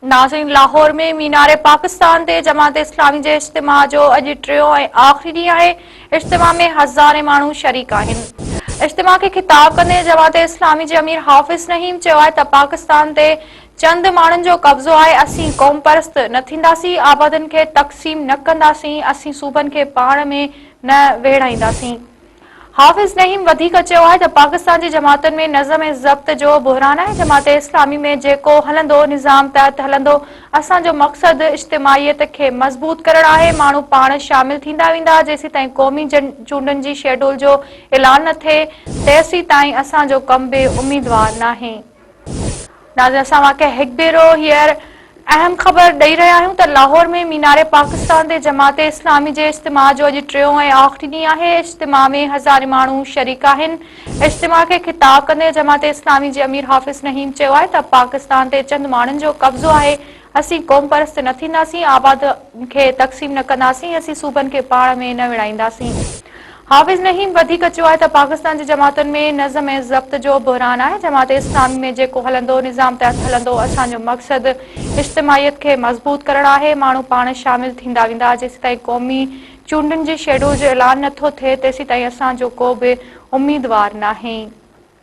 नाज़रीन, लाहौर में मीनार पाकिस्तान ते जमात इस्लामी जे इज्तिमा जो अॼु टियों ऐं आख़िरी ॾींहुं आहे। इज्तिमा में हज़ारे माण्हू शरीक आहिनि। इज्तिमा खे ख़िताब कंदे जमात इस्लामी जे अमीर हाफ़िज़ नईम चयो आहे त पाकिस्तान ते चंद माण्हुनि जो कब्ज़ो आहे। असीं क़ौम परस्त न थींदासीं, आबादियुनि खे तक़सीम न कंदासीं, असीं सूबनि खे पाण में न वेड़ाईंदासीं। हाफ़िज़ नईम वधीक चयो आहे त पाकिस्तान जी जमातुनि में नज़म ऐं ज़ब्त जो बहिरान आहे। जमात इस्लामी में जेको हलंदो निज़ाम तहत हलंदो। असांजो मक़सद इज्तिमाइयत खे मज़बूत करणु आहे। माण्हू पाण शामिल थींदा वेंदा जेसीं ताईं क़ौमी चूंडनि जी शेड्यूल जो ऐलान न थिए, तेसीं ताईं असांजो कम बि उम्मीदवार नाहे। नाज़रीन, असां वाक़ई हिकु भेरो हींअर अहम ख़बर ॾेई रहिया आहियूं त लाहौर में मीनार पाकिस्तान ते जमात इस्लामी जे इज्तिमा जो अॼु टियों ऐं आख़िरी ॾींहुं आहे। इज्तिमा में हज़ारे माण्हू शरीक आहिनि। इज्तिमा खे ख़िताब कंदे जमात इस्लामी जे अमीर हाफ़िज़ नईम चयो आहे त पाकिस्तान ते चंद माण्हुनि जो कब्ज़ो आहे। असीं क़ौम परस्त न थींदासीं, आबाद खे तक़सीम न कंदासीं, असीं सूबनि खे पाण में न विड़ाईंदासीं। हाफ़िज़ नईम वधीक चयो आहे त पाकिस्तान जी जमातुनि में नज़म ऐं ज़ब्त जो बहिरान आहे। जमात इस्लामी में जेको हलंदो निज़ाम तहत हलंदो। असांजो मक़सद इज्तिमाइयत खे मज़बूत करणु आहे। माण्हू पाण शामिल थींदा वेंदा जेसीं ताईं क़ौमी चूंडनि जी शेड्यूल जो ऐलान नथो थिए, तेसीं ताईं असांजो को बि उम्मीदवार नाहे।